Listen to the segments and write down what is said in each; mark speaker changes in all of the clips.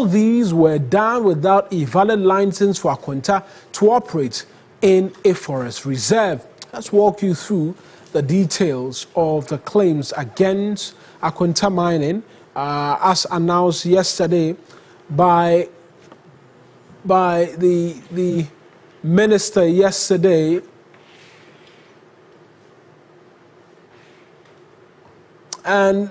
Speaker 1: all these were done without a valid license for Akonta to operate in a forest reserve. Let's walk you through the details of the claims against Akonta Mining, as announced yesterday by the minister yesterday. And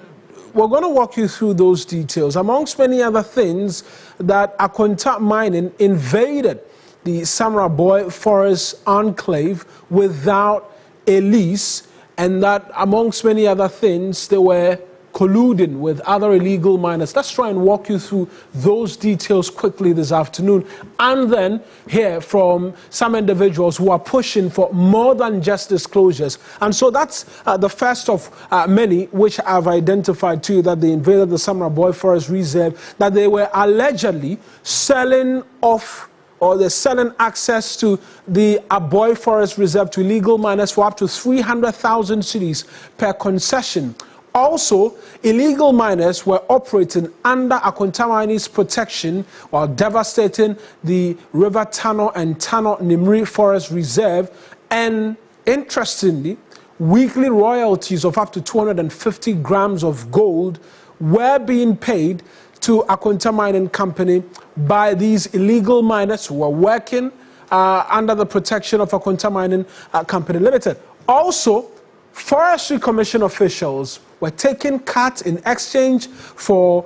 Speaker 1: we're going to walk you through those details. Amongst many other things, that Akonta Mining invaded the Samraboy Forest Enclave without a lease, and that amongst many other things, they were colluding with other illegal miners. Let's try and walk you through those details quickly this afternoon, and then hear from some individuals who are pushing for more than just disclosures. And so that's the first of many which I've identified to you, that they invaded the Samraboy Forest Reserve, that they were allegedly selling off, or they're selling access to the Aboy Forest Reserve to illegal miners for up to 300,000 cedis per concession. Also, illegal miners were operating under Akonta Mining's protection while devastating the River Tano and Tano Nimri Forest Reserve. And interestingly, weekly royalties of up to 250 grams of gold were being paid to Akonta Mining Company by these illegal miners who were working under the protection of Akonta Mining Company Limited. Also, Forestry Commission officials were taking cut in exchange for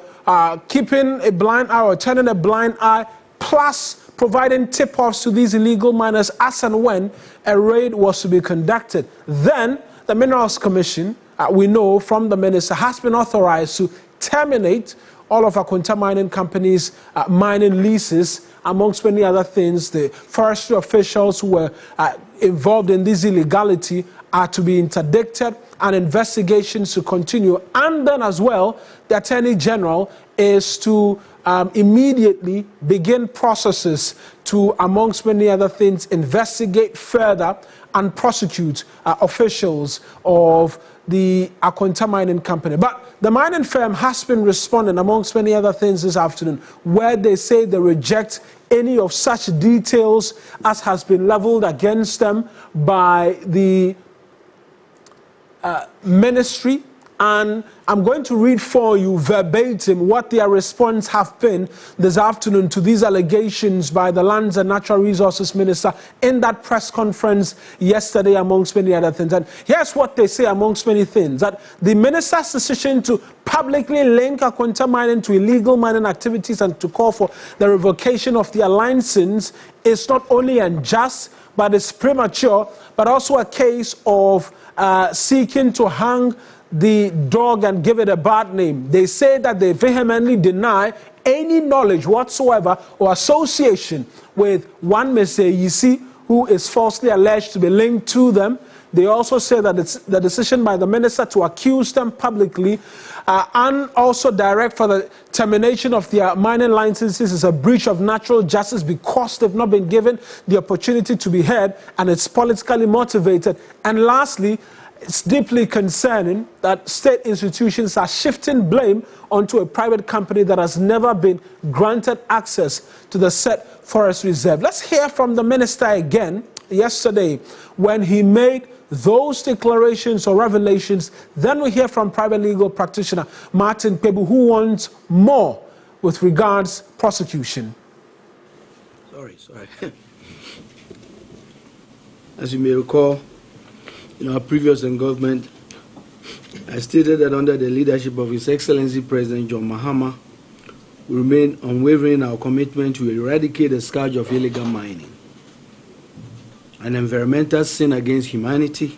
Speaker 1: keeping a blind eye or turning a blind eye, plus providing tip-offs to these illegal miners as and when a raid was to be conducted. Then the Minerals Commission, we know from the minister, has been authorized to terminate all of Akonta Mining Company's mining leases. Amongst many other things, the forestry officials who were involved in this illegality are to be interdicted and investigations to continue. And then as well, the Attorney General is to immediately begin processes to, amongst many other things, investigate further and prosecute officials of the Akonta Mining Company. But the mining firm has been responding, amongst many other things, this afternoon, where they say they reject any of such details as has been leveled against them by the ministry. And I'm going to read for you verbatim what their response have been this afternoon to these allegations by the Lands and Natural Resources Minister in that press conference yesterday, amongst many other things. And here's what they say, amongst many things, that the minister's decision to publicly link Akonta Mining to illegal mining activities and to call for the revocation of their license is not only unjust, but it's premature, but also a case of seeking to hang the dog and give it a bad name. They say that they vehemently deny any knowledge whatsoever or association with one Mr. Yisi, who is falsely alleged to be linked to them. They also say that it's the decision by the minister to accuse them publicly and also direct for the termination of their mining licenses is a breach of natural justice because they've not been given the opportunity to be heard, and it's politically motivated. And lastly, it's deeply concerning that state institutions are shifting blame onto a private company that has never been granted access to the said forest reserve. Let's hear from the minister again yesterday when he made those declarations or revelations. Then we hear from private legal practitioner Martin Pebu, who wants more with regards prosecution.
Speaker 2: Sorry. As you may recall, in our previous engagement, I stated that under the leadership of His Excellency President John Mahama, we remain unwavering in our commitment to eradicate the scourge of illegal mining, an environmental sin against humanity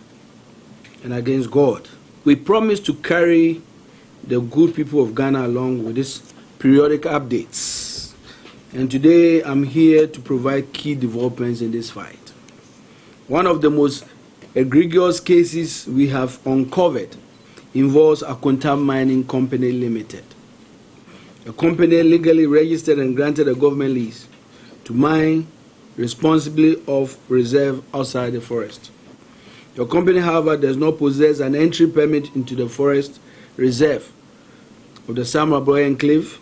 Speaker 2: and against God. We promise to carry the good people of Ghana along with these periodic updates. And today I'm here to provide key developments in this fight. One of the most egregious cases we have uncovered involves Akonta Mining Company Limited, a company legally registered and granted a government lease to mine responsibly off reserve outside the forest. Your company, however, does not possess an entry permit into the forest reserve of the Samraboy Enclave,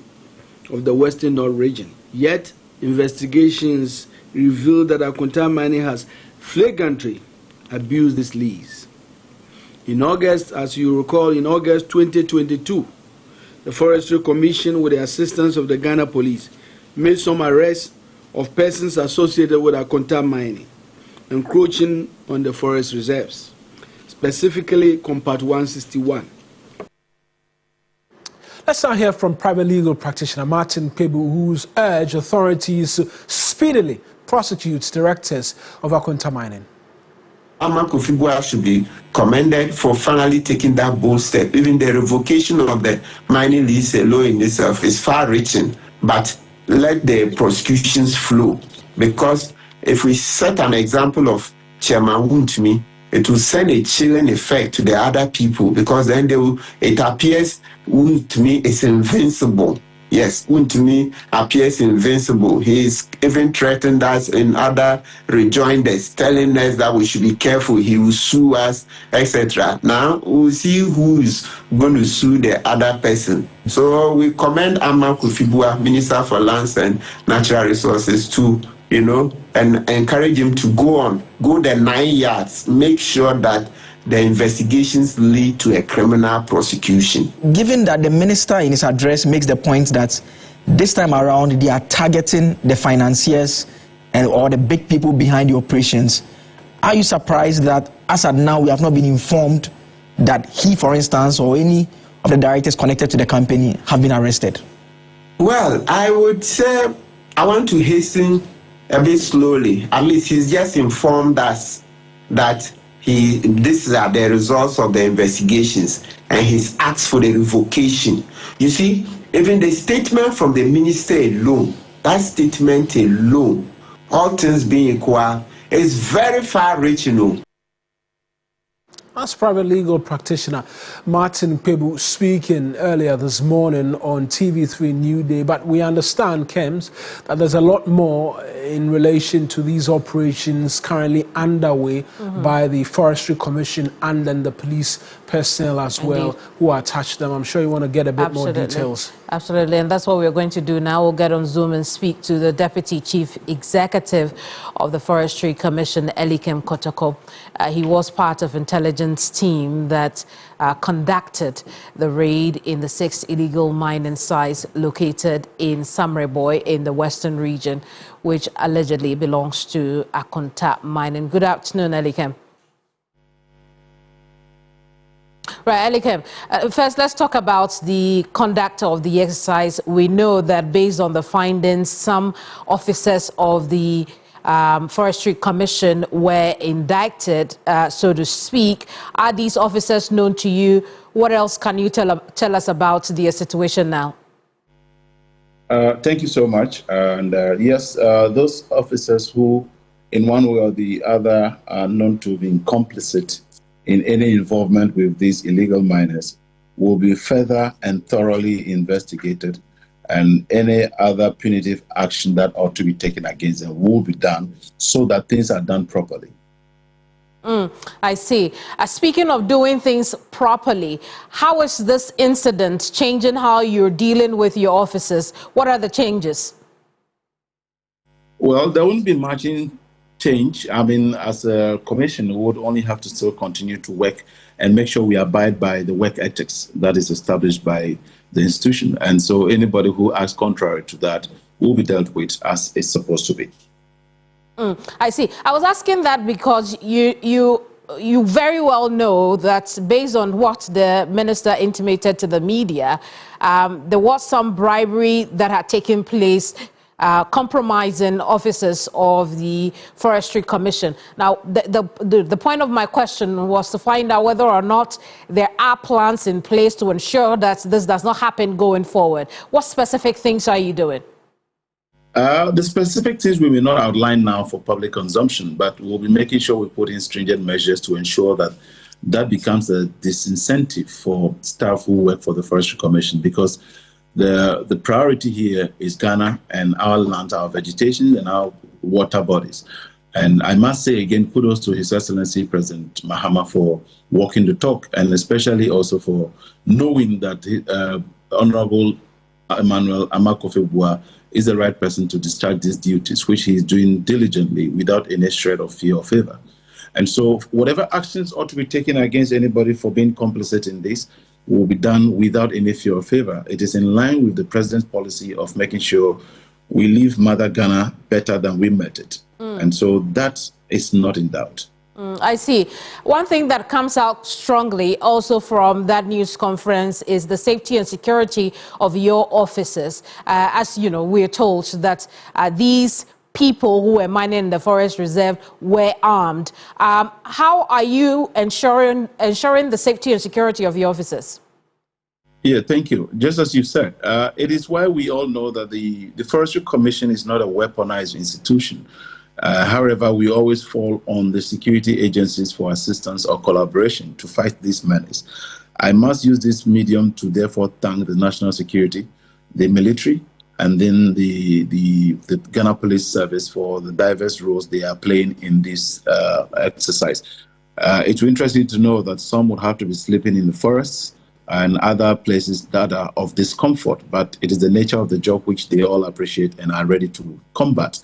Speaker 2: of the Western North region. Yet, investigations reveal that Akonta Mining has flagrantly abused this lease. In August, as you recall, in August 2022, the Forestry Commission, with the assistance of the Ghana Police, made some arrests of persons associated with Akonta Mining, encroaching on the forest reserves, specifically Compact 161.
Speaker 1: Let's now hear from private legal practitioner Martin Pebu, who's urged authorities to speedily prosecute directors of Akonta Mining.
Speaker 3: Amakufibua should be commended for finally taking that bold step. Even the revocation of the mining lease alone in itself is far-reaching, but let the prosecutions flow. Because if we set an example of Chairman Wuntumi, it will send a chilling effect to the other people, because then it appears Wuntumi is invincible. Yes, Wuntumi appears invincible. He is even threatened us in other rejoinders, telling us that we should be careful. He will sue us, etc. Now we'll see who is going to sue the other person. So we commend Ama Kufibua, Minister for Lands and Natural Resources, to and encourage him to go the 9 yards, make sure that the investigations lead to a criminal prosecution.
Speaker 4: Given that the minister in his address makes the point that this time around they are targeting the financiers or the big people behind the operations, are you surprised that as at now we have not been informed that he, for instance, or any of the directors connected to the company have been arrested?
Speaker 3: Well, I would say I want to hasten a bit slowly. At least he's just informed us that these are the results of the investigations, and he's asked for the revocation. You see, even the statement from the minister alone, that statement alone, all things being equal, is very far-reaching.
Speaker 1: As private legal practitioner Martin Pebu speaking earlier this morning on TV3 New Day, but we understand, Kems, that there's a lot more in relation to these operations currently underway by the Forestry Commission and then the police personnel as well who are attached to them. I'm sure you want to get a bit more details.
Speaker 5: Absolutely, and that's what we're going to do now. We'll get on Zoom and speak to the Deputy Chief Executive of the Forestry Commission, Elikem Kotoko. He was part of intelligence team that conducted the raid in the 6 illegal mining sites located in Samreboy in the western region, which allegedly belongs to Akonta Mining. Good afternoon, Elikem. Right, Elikem, first let's talk about the conduct of the exercise. We know that based on the findings, some officers of the Forestry Commission were indicted, so to speak. Are these officers known to you? What else can you tell us about the situation now?
Speaker 6: Thank you so much. And yes, those officers who in one way or the other are known to have been complicit in any involvement with these illegal miners will be further and thoroughly investigated, and any other punitive action that ought to be taken against them will be done so that things are done properly.
Speaker 5: I see. Speaking of doing things properly, how is this incident changing how you're dealing with your officers? What are the changes?
Speaker 6: Well, there won't be much change. I mean, as a commission, we would only have to still continue to work and make sure we abide by the work ethics that is established by the institution. And so anybody who acts contrary to that will be dealt with as it's supposed to be.
Speaker 5: I see. I was asking that because you very well know that based on what the minister intimated to the media, there was some bribery that had taken place, compromising officers of the Forestry Commission. Now, the point of my question was to find out whether or not there are plans in place to ensure that this does not happen going forward. What specific things are you doing?
Speaker 6: The specific things we will not outline now for public consumption, but we'll be making sure we put in stringent measures to ensure that that becomes a disincentive for staff who work for the Forestry Commission, because the priority here is Ghana and our land, our vegetation and our water bodies. And I must say again, kudos to His Excellency President Mahama for walking the talk, and especially also for knowing that Honorable Emmanuel Amakofebua is the right person to discharge these duties, which he is doing diligently without any shred of fear or favor. And so whatever actions ought to be taken against anybody for being complicit in this will be done without any fear or favor. It is in line with the president's policy of making sure we leave Mother Ghana better than we met it. And so that is not in doubt.
Speaker 5: I see. One thing that comes out strongly also from that news conference is the safety and security of your officers. As you know, we're told that these people who were mining in the forest reserve were armed. How are you ensuring the safety and security of your officers?
Speaker 6: Yeah, thank you. Just as you said, it is why we all know that the Forestry Commission is not a weaponized institution. However, we always fall on the security agencies for assistance or collaboration to fight this menace. I must use this medium to therefore thank the national security, the military, and then the Ghana Police Service for the diverse roles they are playing in this exercise. It's interesting to know that some would have to be sleeping in the forests and other places that are of discomfort, but it is the nature of the job which they all appreciate and are ready to combat.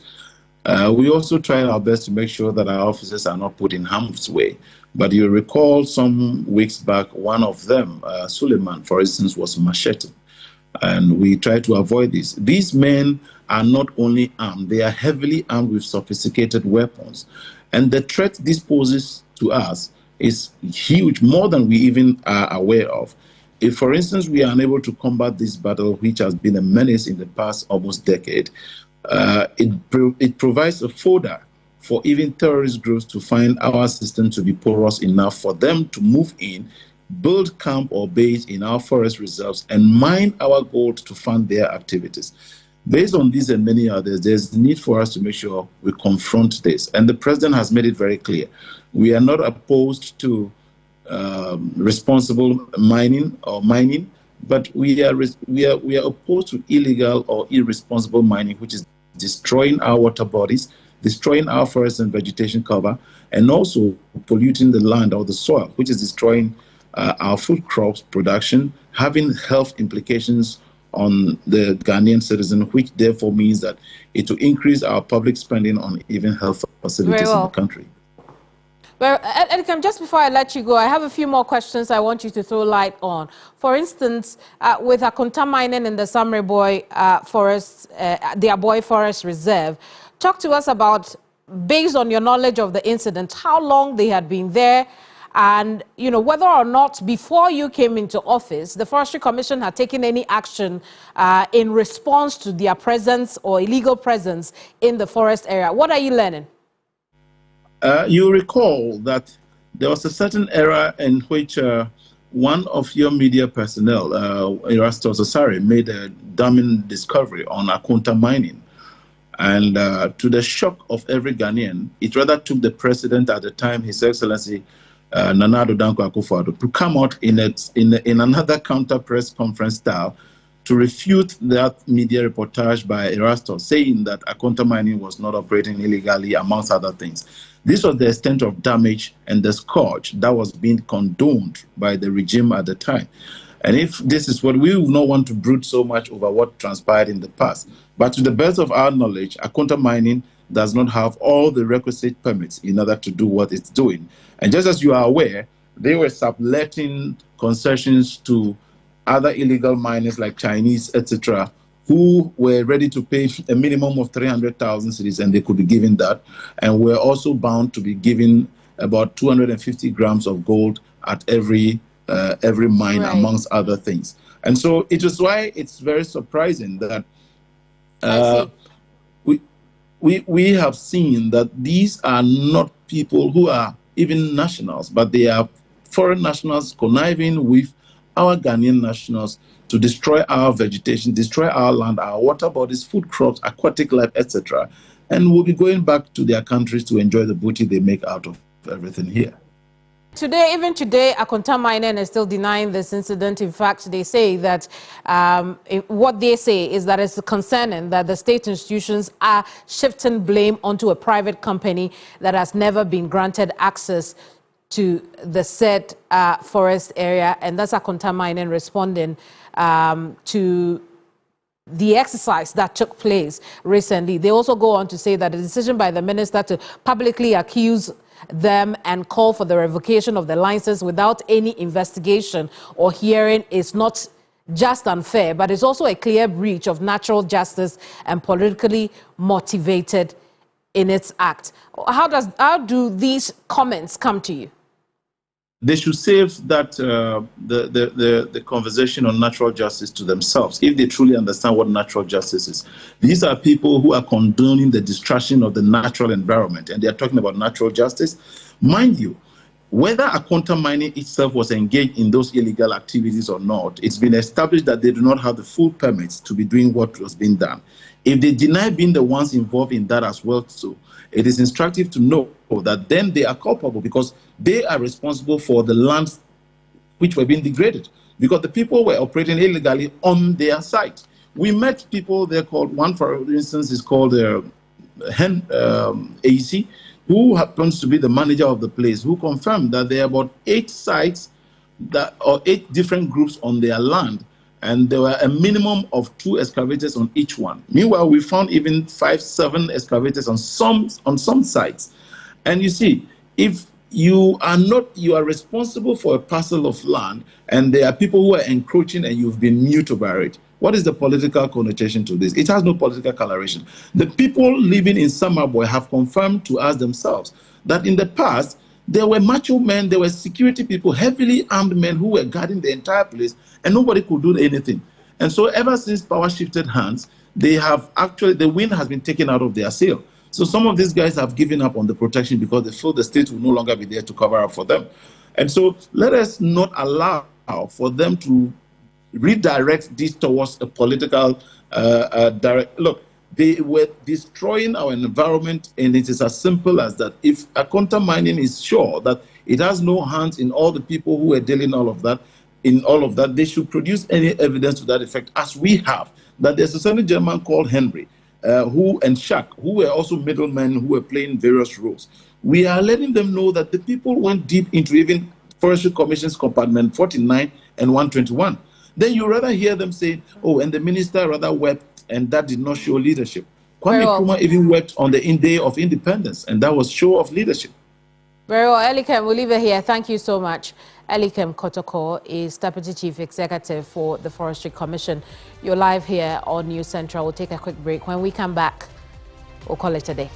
Speaker 6: We also try our best to make sure that our officers are not put in harm's way. But you recall some weeks back, one of them, Suleiman, for instance, was macheted. And we try to avoid this. These men are not only armed, they are heavily armed with sophisticated weapons. And the threat this poses to us is huge, more than we even are aware of. If, for instance, we are unable to combat this battle, which has been a menace in the past almost decade, it provides a fodder for even terrorist groups to find our system to be porous enough for them to move in, build camp or base in our forest reserves, and mine our gold to fund their activities. Based on these and many others, there's need for us to make sure we confront this. And the president has made it very clear. We are not opposed to responsible mining, but we are opposed to illegal or irresponsible mining, which is destroying our water bodies, destroying our forest and vegetation cover, and also polluting the land or the soil, which is destroying our food crops production, having health implications on the Ghanaian citizen, which therefore means that it will increase our public spending on even health facilities in the country.
Speaker 5: Well, Edcam, just before I let you go, I have a few more questions I want you to throw light on. For instance, with Akonta Mining in the Samre Boy Forest, the Aboy Forest Reserve, talk to us about, based on your knowledge of the incident, how long they had been there, and whether or not before you came into office, the Forestry Commission had taken any action in response to their presence or illegal presence in the forest area. What are you learning?
Speaker 6: You recall that there was a certain era in which one of your media personnel, Erastus Osare, made a damning discovery on Akonta Mining. And to the shock of every Ghanaian, it rather took the president at the time, His Excellency Nana Addo Dankwa Akufo-Addo, to come out in another counter press conference style to refute that media reportage by Erastus, saying that Akonta Mining was not operating illegally, amongst other things. This was the extent of damage and the scourge that was being condoned by the regime at the time. And if this is what we would not want to brood so much over what transpired in the past. But to the best of our knowledge, Akonta Mining does not have all the requisite permits in order to do what it's doing. And just as you are aware, they were subletting concessions to other illegal miners like Chinese, etc., who were ready to pay a minimum of 300,000 cedis, and they could be given that, and were also bound to be given about 250 grams of gold at every mine, right, amongst other things. And so it is why it's very surprising that we have seen that these are not people who are even nationals, but they are foreign nationals conniving with our Ghanaian nationals to destroy our vegetation, destroy our land, our water bodies, food crops, aquatic life, etc. And we'll be going back to their countries to enjoy the booty they make out of everything here.
Speaker 5: Today, even today, Akonta Mining is still denying this incident. In fact, they say that what they say is that it's concerning that the state institutions are shifting blame onto a private company that has never been granted access to the said forest area, and that's Akonta Mining responding to the exercise that took place recently. They also go on to say that the decision by the minister to publicly accuse them and call for the revocation of the license without any investigation or hearing is not just unfair, but it's also a clear breach of natural justice and politically motivated in its act. How do these comments come to you?
Speaker 6: They should save that the conversation on natural justice to themselves if they truly understand what natural justice is. These are people who are condoning the destruction of the natural environment, and they are talking about natural justice. Mind you, whether Akonta Mining itself was engaged in those illegal activities or not, it's been established that they do not have the full permits to be doing what was being done. If they deny being the ones involved in that as well, so it is instructive to know that then they are culpable because they are responsible for the lands which were being degraded because the people were operating illegally on their site. We met people there called, one for instance is called AC, who happens to be the manager of the place, who confirmed that there are about 8 sites or 8 different groups on their land, and there were a minimum of 2 excavators on each one. Meanwhile, we found even 5, 7 excavators on some sites. And you see, if you are responsible for a parcel of land, and there are people who are encroaching and you've been mute over it, what is the political connotation to this? It has no political coloration. The people living in Samaboy have confirmed to us themselves that in the past, there were macho men, there were security people, heavily armed men who were guarding the entire place, and nobody could do anything. And so ever since power shifted hands, they have actually, the wind has been taken out of their sail. So some of these guys have given up on the protection because they feel the state will no longer be there to cover up for them. And so let us not allow for them to redirect this towards a political direct. Look, they were destroying our environment, and it is as simple as that. If Akonta Mining is sure that it has no hands in all the people who were dealing in all of that, they should produce any evidence to that effect, as we have. That there's a certain gentleman called Henry, and Shaq, who were also middlemen who were playing various roles. We are letting them know that the people went deep into even Forestry Commission's Compartment 49 and 121. Then you rather hear them say, oh, and the minister rather wept, and that did not show leadership. Kwame Nkrumah even wept on the day of independence, and that was show of leadership.
Speaker 5: Very well, Elikem, we'll leave it here. Thank you so much. Elikem Kotoko is Deputy Chief Executive for the Forestry Commission. You're live here on News Central. We'll take a quick break. When we come back, we'll call it a day.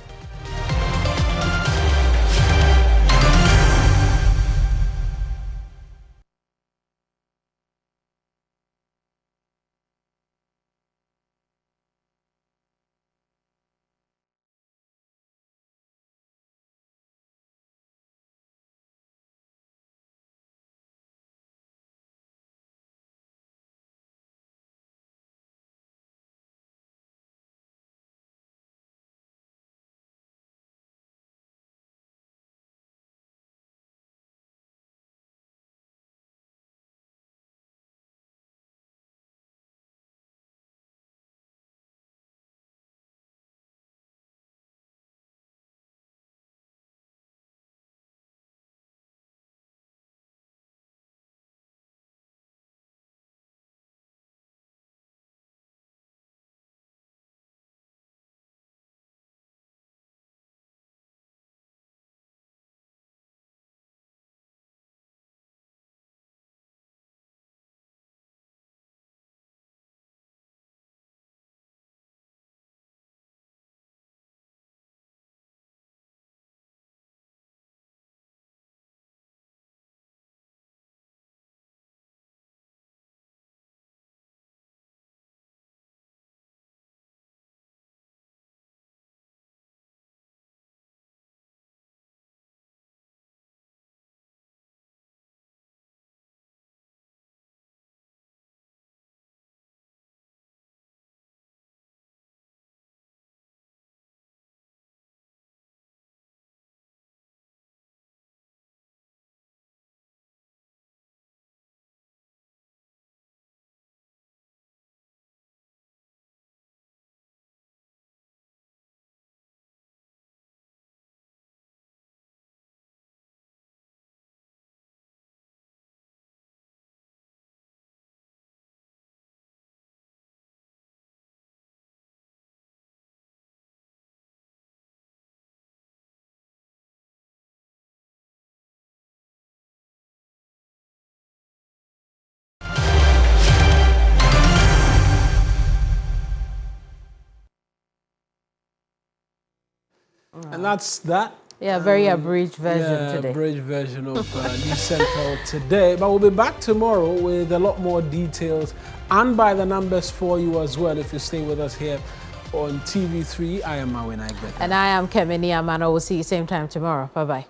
Speaker 1: that's that.
Speaker 5: Yeah, very abridged version today.
Speaker 1: Abridged version of News Central today. But we'll be back tomorrow with a lot more details and by the numbers for you as well if you stay with us here on TV3. I am Mawin Aigbeta.
Speaker 5: And I am Kemini Amano. We'll see you same time tomorrow. Bye-bye.